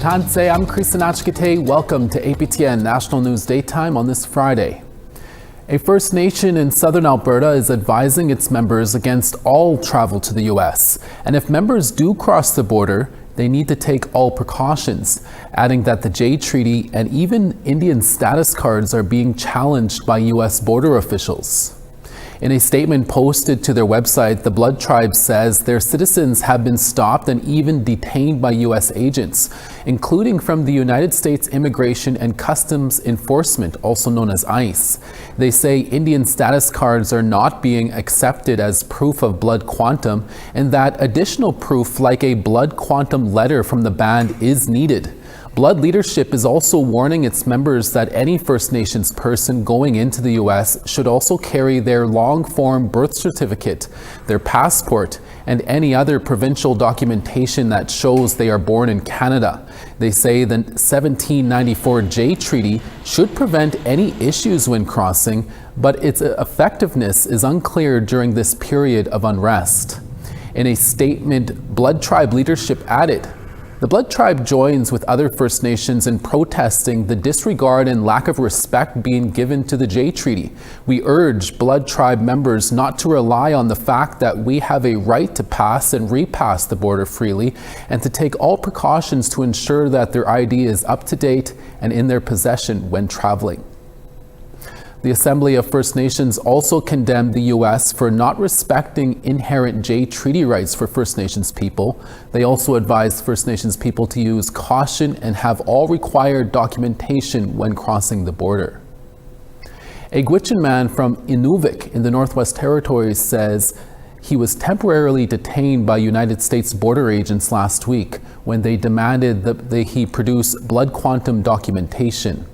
Tanse, I'm Kristen Achkite. Welcome to APTN National News Daytime on this Friday. A First Nation in southern Alberta is advising its members against all travel to the U.S. And if members do cross the border, they need to take all precautions, adding that the Jay Treaty and even Indian status cards are being challenged by U.S. border officials. In a statement posted to their website, the Blood Tribe says their citizens have been stopped and even detained by U.S. agents, including from the United States Immigration and Customs Enforcement, also known as ICE. They say Indian status cards are not being accepted as proof of blood quantum, and that additional proof like a blood quantum letter from the band is needed. Blood Leadership is also warning its members that any First Nations person going into the U.S. should also carry their long-form birth certificate, their passport, and any other provincial documentation that shows they are born in Canada. They say the 1794 Jay Treaty should prevent any issues when crossing, but its effectiveness is unclear during this period of unrest. In a statement, Blood Tribe leadership added, "The Blood Tribe joins with other First Nations in protesting the disregard and lack of respect being given to the Jay Treaty. We urge Blood Tribe members not to rely on the fact that we have a right to pass and repass the border freely, and to take all precautions to ensure that their ID is up to date and in their possession when traveling." The Assembly of First Nations also condemned the U.S. for not respecting inherent Jay Treaty rights for First Nations people. They also advised First Nations people to use caution and have all required documentation when crossing the border. A Gwich'in man from Inuvik in the Northwest Territories says he was temporarily detained by United States border agents last week when they demanded that he produce blood quantum documentation.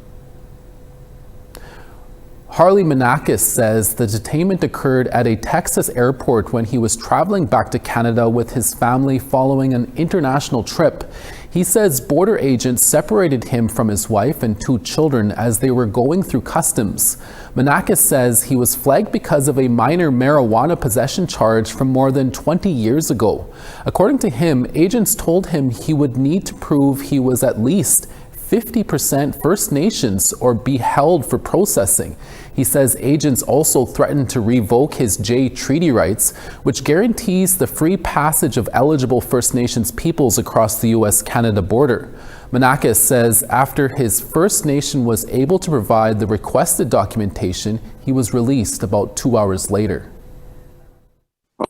Harley Manakis says the detainment occurred at a Texas airport when he was traveling back to Canada with his family following an international trip. He says border agents separated him from his wife and 2 children as they were going through customs. Manakis says he was flagged because of a minor marijuana possession charge from more than 20 years ago. According to him, agents told him he would need to prove he was at least 50% First Nations or be held for processing. He says agents also threatened to revoke his Jay Treaty rights, which guarantees the free passage of eligible First Nations peoples across the U.S.-Canada border. Manakis says after his First Nation was able to provide the requested documentation, he was released about 2 hours later.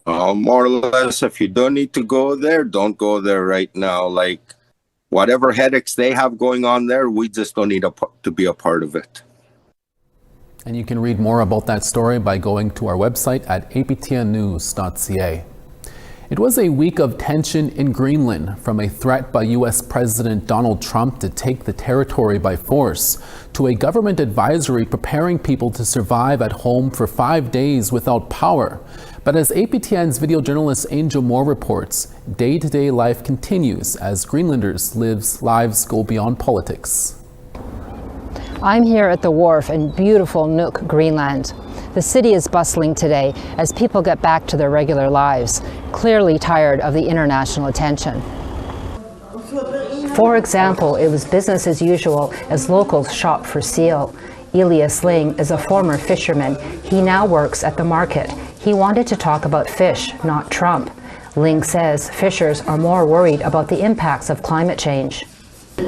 More or less, if you don't need to go there, don't go there right now. Like, whatever headaches they have going on there, we just don't need to be a part of it. And you can read more about that story by going to our website at aptnnews.ca. It was a week of tension in Greenland, from a threat by U.S. President Donald Trump to take the territory by force, to a government advisory preparing people to survive at home for 5 days without power. But as APTN's video journalist Angel Moore reports, day-to-day life continues as Greenlanders' lives go beyond politics. I'm here at the wharf in beautiful Nuuk, Greenland. The city is bustling today as people get back to their regular lives, clearly tired of the international attention. For example, it was business as usual as locals shop for seal. Elias Ling is a former fisherman. He now works at the market. He wanted to talk about fish, not Trump. Ling says fishers are more worried about the impacts of climate change. He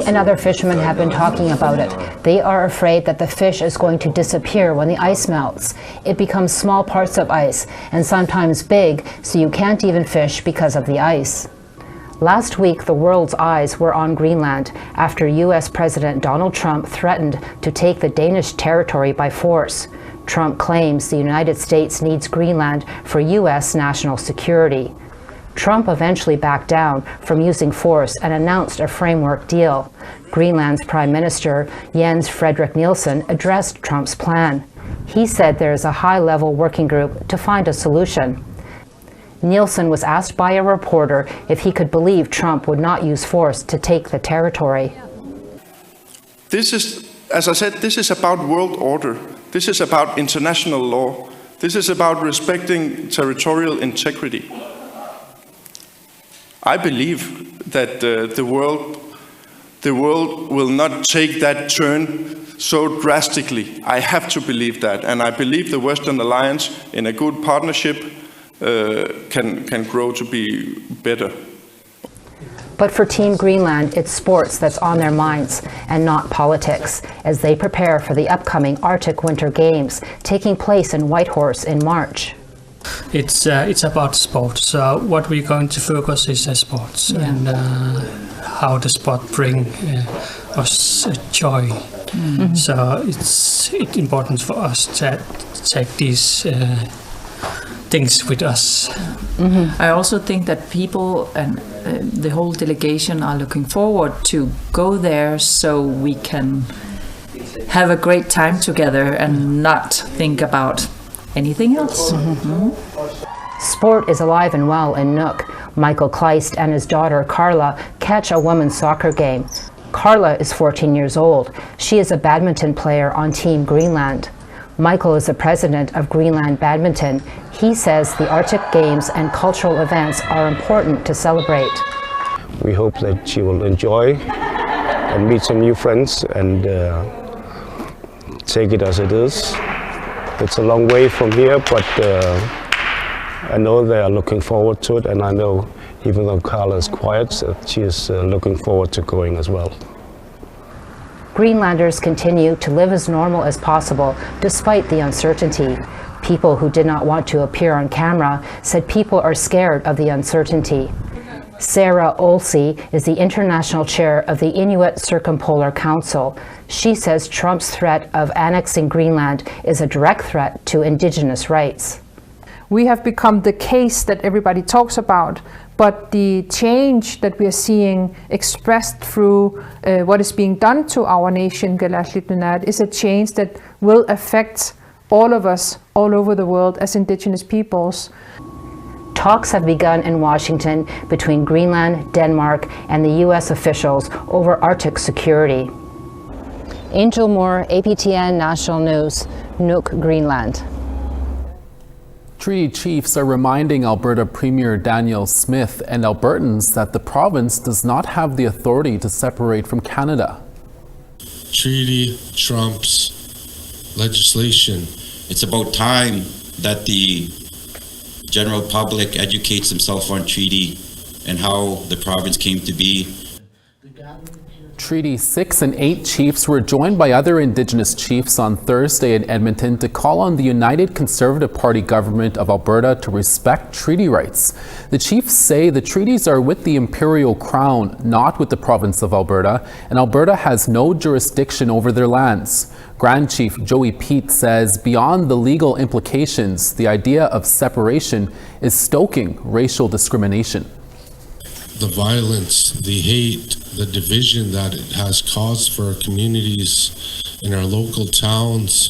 and other fishermen have been talking about it. They are afraid that the fish is going to disappear when the ice melts. It becomes small parts of ice, and sometimes big, so you can't even fish because of the ice. Last week, the world's eyes were on Greenland after U.S. President Donald Trump threatened to take the Danish territory by force. Trump claims the United States needs Greenland for U.S. national security. Trump eventually backed down from using force and announced a framework deal. Greenland's Prime Minister, Jens Frederik Nielsen, addressed Trump's plan. He said there is a high-level working group to find a solution. Nielsen was asked by a reporter if he could believe Trump would not use force to take the territory. This is, as I said, this is about world order. This is about international law. This is about respecting territorial integrity. I believe that the world will not take that turn so drastically. I have to believe that, and I believe the Western Alliance, in a good partnership, can grow to be better. But for Team Greenland, it's sports that's on their minds and not politics, as they prepare for the upcoming Arctic Winter Games taking place in Whitehorse in March. It's about sports. So what we're going to focus is sports and how the sport bring us joy. Mm-hmm. So it's important for us to take these things with us. Mm-hmm. I also think that people and the whole delegation are looking forward to go there so we can have a great time together and not think about anything else. Mm-hmm. Sport is alive and well in Nuuk. Michael Kleist and his daughter Carla catch a women's soccer game. Carla is 14 years old. She is a badminton player on Team Greenland. Michael is the president of Greenland Badminton. He says the Arctic Games and cultural events are important to celebrate. We hope that she will enjoy and meet some new friends and take it as it is. It's a long way from here, but I know they are looking forward to it, and I know even though Carla is quiet, she is looking forward to going as well. Greenlanders continue to live as normal as possible despite the uncertainty. People who did not want to appear on camera said people are scared of the uncertainty. Sarah Olsey is the international chair of the Inuit Circumpolar Council. She says Trump's threat of annexing Greenland is a direct threat to Indigenous rights. We have become the case that everybody talks about, but the change that we are seeing expressed through what is being done to our nation, Galashlitnunad, is a change that will affect all of us all over the world as Indigenous peoples. Talks have begun in Washington between Greenland, Denmark, and the U.S. officials over Arctic security. Angel Moore, APTN National News, Nuuk, Greenland. Treaty chiefs are reminding Alberta Premier Danielle Smith and Albertans that the province does not have the authority to separate from Canada. Treaty trumps legislation. It's about time that the general public educates themselves on treaty and how the province came to be. Treaty 6 and 8 chiefs were joined by other Indigenous chiefs on Thursday in Edmonton to call on the United Conservative Party government of Alberta to respect treaty rights. The chiefs say the treaties are with the Imperial Crown, not with the province of Alberta, and Alberta has no jurisdiction over their lands. Grand Chief Joey Pete says beyond the legal implications, the idea of separation is stoking racial discrimination. The violence, the hate, the division that it has caused for our communities in our local towns,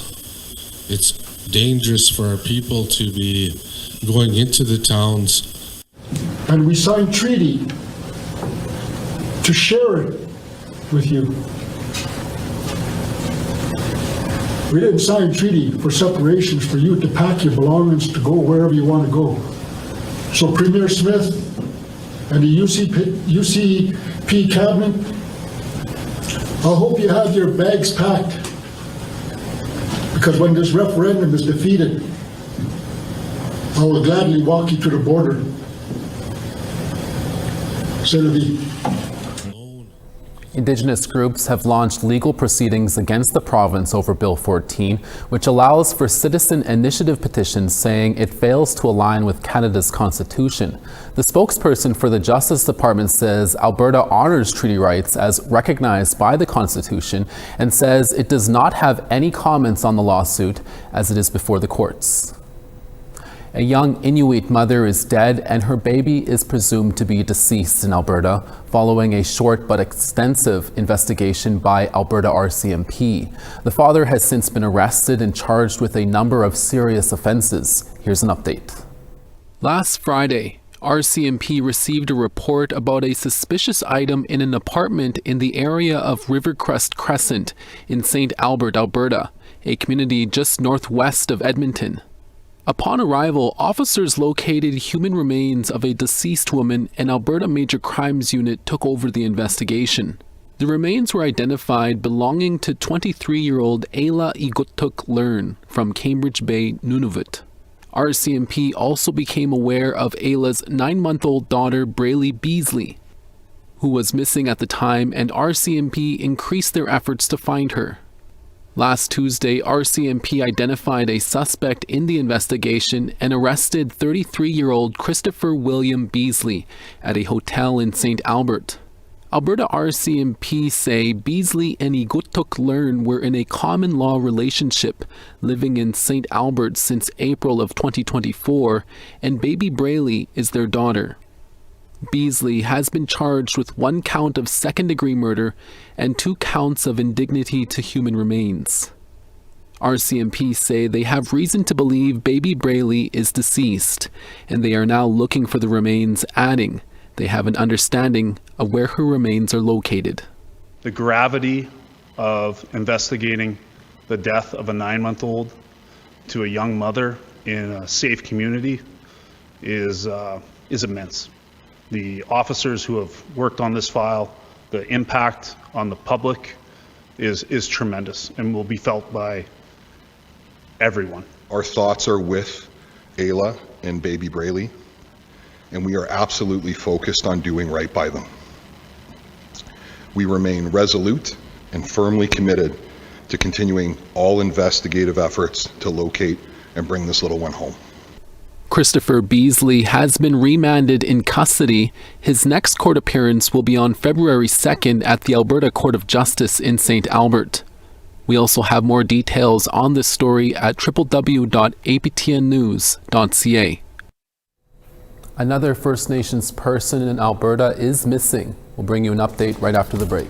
it's dangerous for our people to be going into the towns. And we signed treaty to share it with you. We didn't sign treaty for separations for you to pack your belongings to go wherever you want to go. So Premier Smith and the UCP cabinet, I hope you have your bags packed, because when this referendum is defeated, I will gladly walk you to the border. Senator. Indigenous groups have launched legal proceedings against the province over Bill 14, which allows for citizen initiative petitions saying it fails to align with Canada's constitution. The spokesperson for the Justice Department says Alberta honors treaty rights as recognized by the Constitution and says it does not have any comments on the lawsuit as it is before the courts. A young Inuit mother is dead and her baby is presumed to be deceased in Alberta following a short but extensive investigation by Alberta RCMP. The father has since been arrested and charged with a number of serious offenses. Here's an update. Last Friday, RCMP received a report about a suspicious item in an apartment in the area of Rivercrest Crescent in St. Albert, Alberta, a community just northwest of Edmonton. Upon arrival, officers located human remains of a deceased woman, and Alberta Major Crimes Unit took over the investigation. The remains were identified belonging to 23-year-old Ayla Igutuk Learn from Cambridge Bay, Nunavut. RCMP also became aware of Ayla's 9-month-old daughter, Braley Beasley, who was missing at the time, and RCMP increased their efforts to find her. Last Tuesday, RCMP identified a suspect in the investigation and arrested 33-year-old Christopher William Beasley at a hotel in St. Albert. Alberta RCMP say Beasley and Igutuk Learn were in a common law relationship, living in St. Albert since April of 2024, and baby Braley is their daughter. Beasley has been charged with 1 count of second-degree murder and 2 counts of indignity to human remains. RCMP say they have reason to believe baby Braley is deceased, and they are now looking for the remains, adding they have an understanding of where her remains are located. The gravity of investigating the death of a 9-month-old to a young mother in a safe community is immense. The officers who have worked on this file, the impact on the public is tremendous and will be felt by everyone. Our thoughts are with Ayla and baby Braley, and we are absolutely focused on doing right by them. We remain resolute and firmly committed to continuing all investigative efforts to locate and bring this little one home. Christopher Beasley has been remanded in custody. His next court appearance will be on February 2nd at the Alberta Court of Justice in St. Albert. We also have more details on this story at www.aptnnews.ca. Another First Nations person in Alberta is missing. We'll bring you an update right after the break.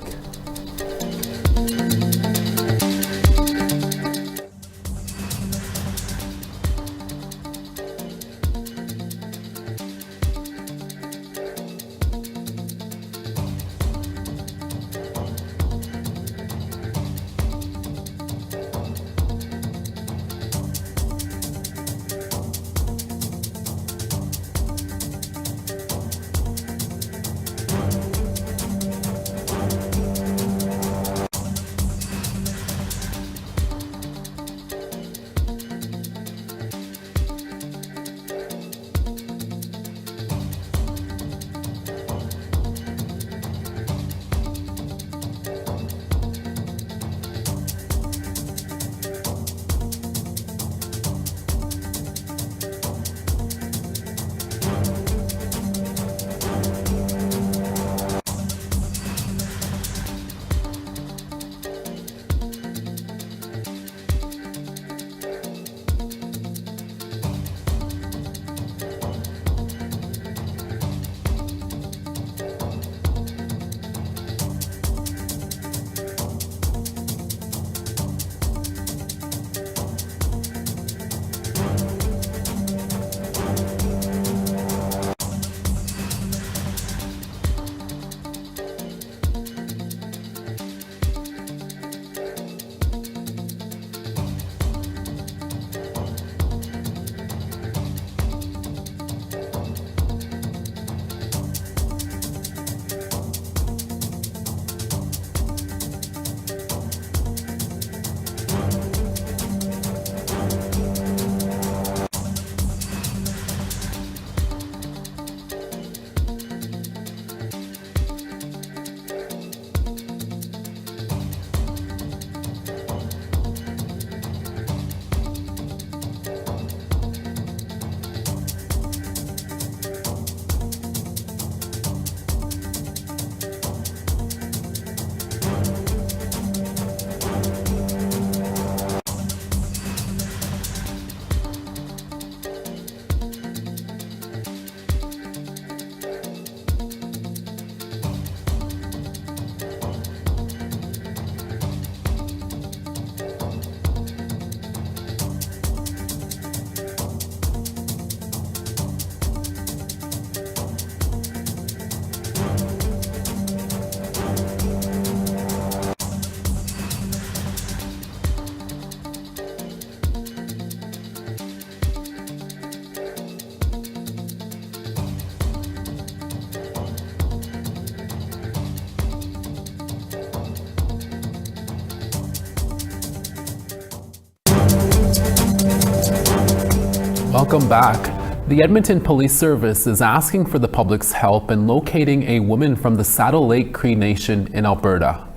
Welcome back. The Edmonton Police Service is asking for the public's help in locating a woman from the Saddle Lake Cree Nation in Alberta.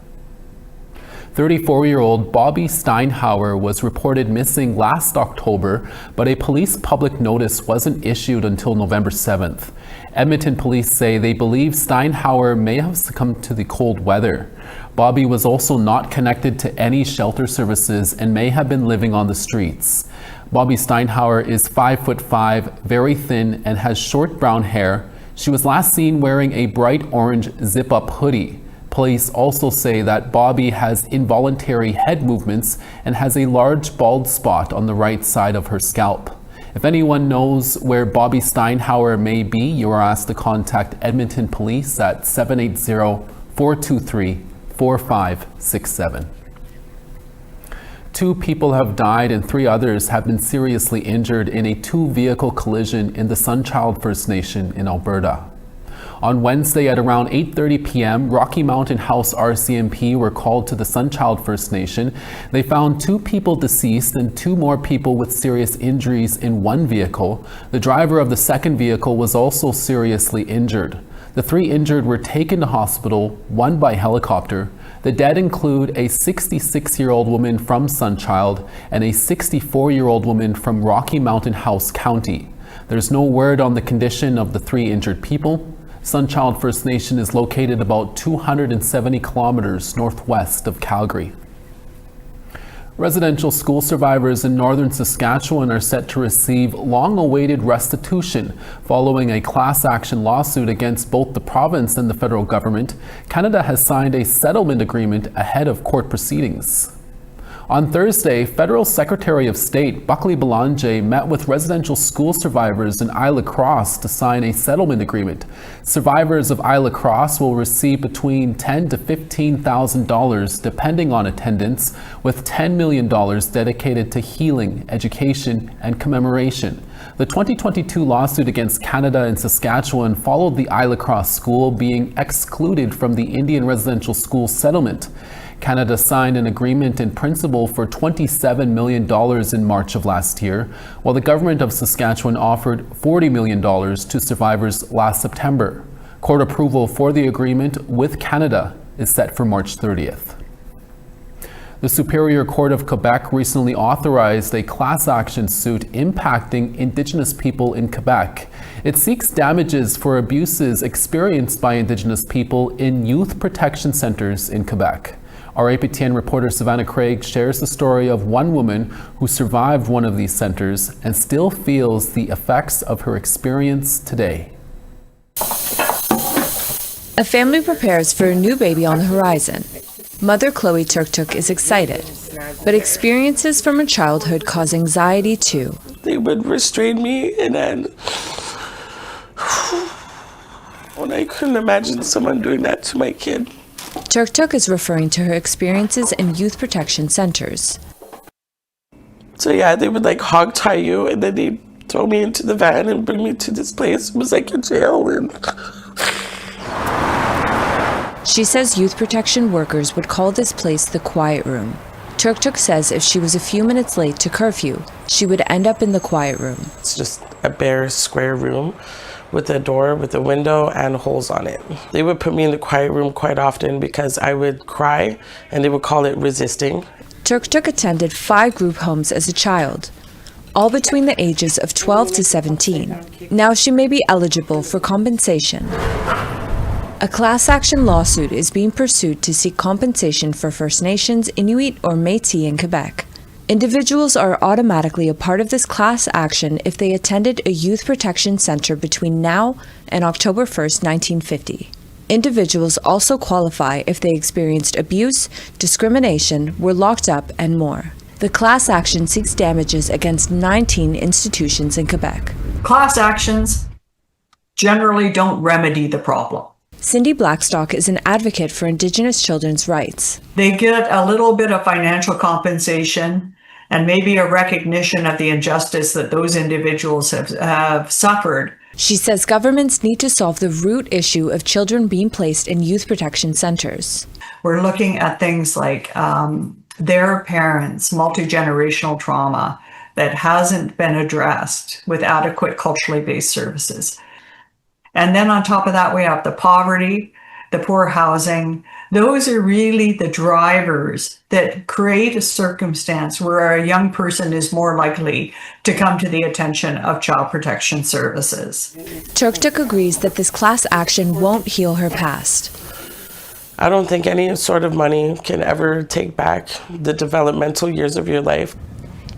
34-year-old Bobby Steinhauer was reported missing last October, but a police public notice wasn't issued until November 7th. Edmonton police say they believe Steinhauer may have succumbed to the cold weather. Bobby was also not connected to any shelter services and may have been living on the streets. Bobby Steinhauer is 5'5", very thin, and has short brown hair. She was last seen wearing a bright orange zip-up hoodie. Police also say that Bobby has involuntary head movements and has a large bald spot on the right side of her scalp. If anyone knows where Bobby Steinhauer may be, you are asked to contact Edmonton Police at 780-423-4567. 2 people have died and 3 others have been seriously injured in a 2-vehicle collision in the Sunchild First Nation in Alberta. On Wednesday at around 8:30 p.m., Rocky Mountain House RCMP were called to the Sunchild First Nation. They found 2 people deceased and 2 more people with serious injuries in one vehicle. The driver of the second vehicle was also seriously injured. The 3 injured were taken to hospital, 1 by helicopter. The dead include a 66-year-old woman from Sunchild and a 64-year-old woman from Rocky Mountain House County. There's no word on the condition of the 3 injured people. Sunchild First Nation is located about 270 kilometers northwest of Calgary. Residential school survivors in northern Saskatchewan are set to receive long-awaited restitution following a class action lawsuit against both the province and the federal government. Canada has signed a settlement agreement ahead of court proceedings. On Thursday, Federal Secretary of State Buckley Belanger met with residential school survivors in Isla Cross to sign a settlement agreement. Survivors of Isla Cross will receive between $10,000 to $15,000 depending on attendance, with $10 million dedicated to healing, education, and commemoration. The 2022 lawsuit against Canada and Saskatchewan followed the Isla Cross school being excluded from the Indian residential school settlement. Canada signed an agreement in principle for $27 million in March of last year, while the government of Saskatchewan offered $40 million to survivors last September. Court approval for the agreement with Canada is set for March 30th. The Superior Court of Quebec recently authorized a class action suit impacting Indigenous people in Quebec. It seeks damages for abuses experienced by Indigenous people in youth protection centers in Quebec. Our APTN reporter Savannah Craig shares the story of one woman who survived one of these centers and still feels the effects of her experience today. A family prepares for a new baby on the horizon. Mother Chloe Turktuk is excited, but experiences from her childhood cause anxiety too. They would restrain me, and then when I couldn't imagine someone doing that to my kid. Turktuk is referring to her experiences in youth protection centers. So yeah, they would like hog tie you, and then they'd throw me into the van and bring me to this place. It was like a jail. And she says youth protection workers would call this place the quiet room. Turktuk says if she was a few minutes late to curfew, she would end up in the quiet room. It's just a bare square room with a door, with a window, and holes on it. They would put me in the quiet room quite often because I would cry, and they would call it resisting. Turktuk attended 5 group homes as a child, all between the ages of 12 to 17. Now she may be eligible for compensation. A class action lawsuit is being pursued to seek compensation for First Nations, Inuit, or Métis in Quebec. Individuals are automatically a part of this class action if they attended a youth protection center between now and October 1st, 1950. Individuals also qualify if they experienced abuse, discrimination, were locked up, and more. The class action seeks damages against 19 institutions in Quebec. Class actions generally don't remedy the problem. Cindy Blackstock is an advocate for Indigenous children's rights. They get a little bit of financial compensation and maybe a recognition of the injustice that those individuals have suffered. She says governments need to solve the root issue of children being placed in youth protection centers. We're looking at things like their parents, multi-generational trauma, that hasn't been addressed with adequate culturally based services. And then on top of that, we have the poverty, the poor housing. Those are really the drivers that create a circumstance where a young person is more likely to come to the attention of child protection services. Turktuk agrees that this class action won't heal her past. I don't think any sort of money can ever take back the developmental years of your life.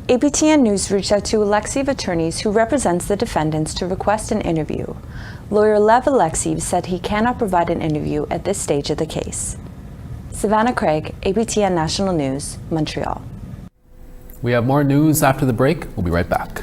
APTN News reached out to Alexiev attorneys who represents the defendants to request an interview. Lawyer Lev Alexiev said he cannot provide an interview at this stage of the case. Savannah Craig, APTN National News, Montreal. We have more news after the break. We'll be right back.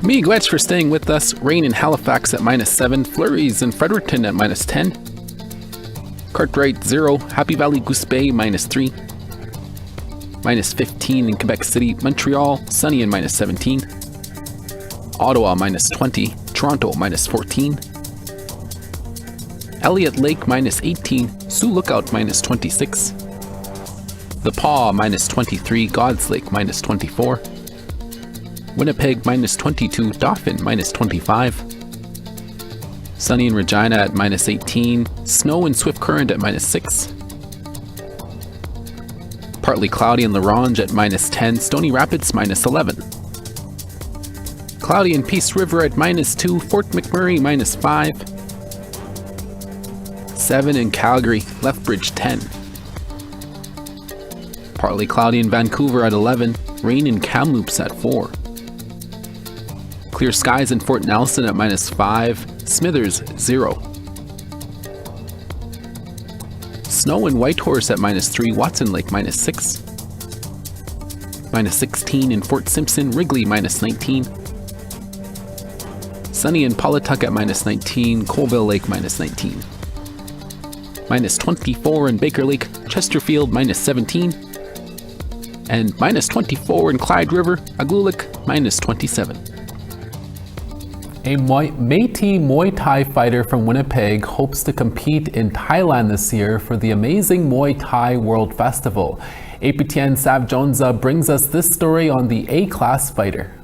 Miigwetch for staying with us. Rain in Halifax at -7. Flurries in Fredericton at -10. Cartwright 0. Happy Valley Goose Bay -3. -15 in Quebec City. Montreal sunny and -17. Ottawa -20. Toronto -14. Elliott Lake -18. Sioux Lookout -26. The Paw -23. God's Lake -24. Winnipeg -22, Dauphin -25. Sunny in Regina at -18, snow in Swift Current at -6. Partly cloudy in La Ronge at -10, Stony Rapids -11. Cloudy in Peace River at -2, Fort McMurray -5. 7 in Calgary, Lethbridge 10. Partly cloudy in Vancouver at 11, rain in Kamloops at 4. Clear skies in Fort Nelson at -5, Smithers 0. Snow in Whitehorse at -3, Watson Lake -6. -16 in Fort Simpson, Wrigley -19. Sunny in Paulituck at -19, Colville Lake -19. -24 in Baker Lake, Chesterfield -17. And -24 in Clyde River, Aglulic -27. A Métis Muay Thai fighter from Winnipeg hopes to compete in Thailand this year for the amazing Muay Thai World Festival. APTN Sav Jonza brings us this story on the A-class fighter.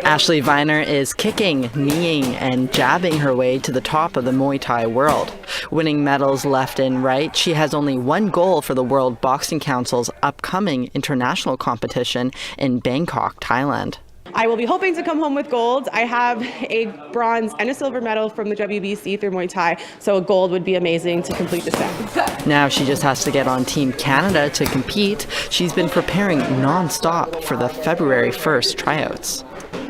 Ashley Viner is kicking, kneeing, and jabbing her way to the top of the Muay Thai world. Winning medals left and right, she has only one goal for the World Boxing Council's upcoming international competition in Bangkok, Thailand. I will be hoping to come home with gold. I have a bronze and a silver medal from the WBC through Muay Thai, so a gold would be amazing to complete the set. Now she just has to get on Team Canada to compete. She's been preparing non-stop for the February 1st tryouts.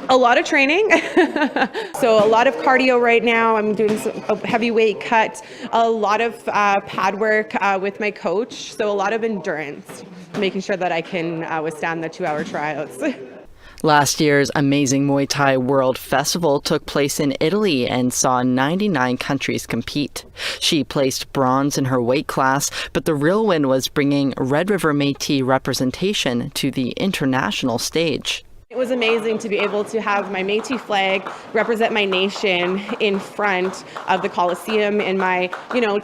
A lot of training, so a lot of cardio right now. I'm doing a heavyweight cut, a lot of pad work with my coach, so a lot of endurance, making sure that I can withstand the 2-hour tryouts. Last year's Amazing Muay Thai World Festival took place in Italy and saw 99 countries compete. She placed bronze in her weight class, but the real win was bringing Red River Métis representation to the international stage. It was amazing to be able to have my Métis flag represent my nation in front of the Coliseum in my,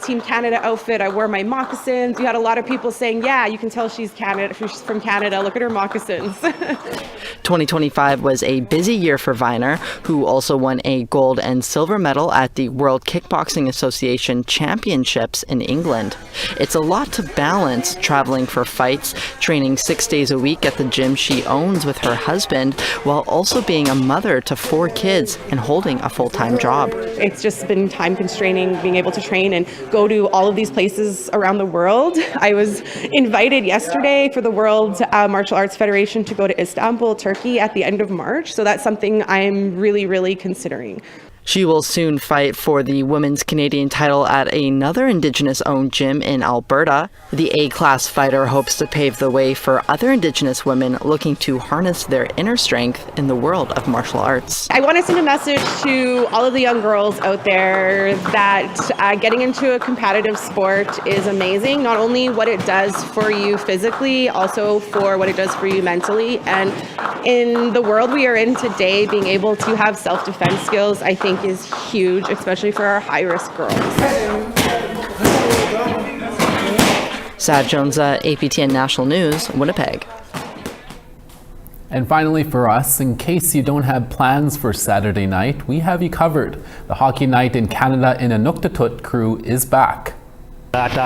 Team Canada outfit. I wore my moccasins. You had a lot of people saying, yeah, you can tell she's from Canada. Look at her moccasins. 2025 was a busy year for Viner, who also won a gold and silver medal at the World Kickboxing Association Championships in England. It's a lot to balance, traveling for fights, training 6 days a week at the gym she owns with her husband, while also being a mother to 4 kids and holding a full-time job. It's just been time constraining being able to train and go to all of these places around the world. I was invited yesterday for the World Martial Arts Federation to go to Istanbul, Turkey at the end of March. So that's something I'm really, really considering. She will soon fight for the women's Canadian title at another Indigenous-owned gym in Alberta. The A-class fighter hopes to pave the way for other Indigenous women looking to harness their inner strength in the world of martial arts. I want to send a message to all of the young girls out there that getting into a competitive sport is amazing. Not only what it does for you physically, also for what it does for you mentally. And in the world we are in today, being able to have self-defense skills, I think, is huge, especially for our high-risk girls. Sav Jonza, APTN National News, Winnipeg. And finally for us, in case you don't have plans for Saturday night, we have you covered. The Hockey Night in Canada in Inuktitut crew is back. Fans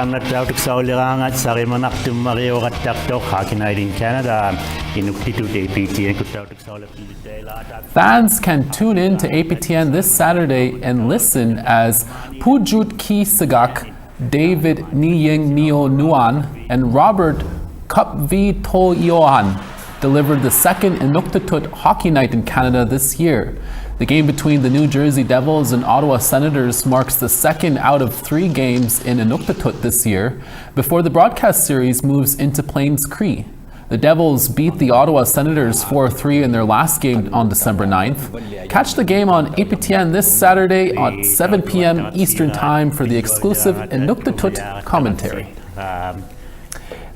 can tune in to APTN this Saturday and listen as Pujut Ki Sagak, David Niying Neo Nuan, and Robert Kupvi To Yohan delivered the second Inuktitut Hockey Night in Canada this year. The game between the New Jersey Devils and Ottawa Senators marks the second out of 3 games in Inuktitut this year, before the broadcast series moves into Plains Cree. The Devils beat the Ottawa Senators 4-3 in their last game on December 9th. Catch the game on APTN this Saturday at 7 p.m. Eastern Time for the exclusive Inuktitut commentary.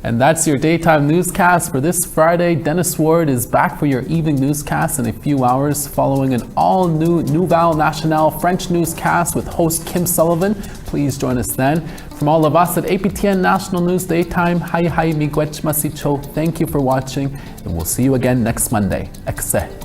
And that's your daytime newscast for this Friday. Dennis Ward is back for your evening newscast in a few hours, following an all-new Nouvelle Nationale French newscast with host Kim Sullivan. Please join us then. From all of us at APTN National News Daytime, hi miigwech masicho. Thank you for watching, and we'll see you again next Monday. Ekse.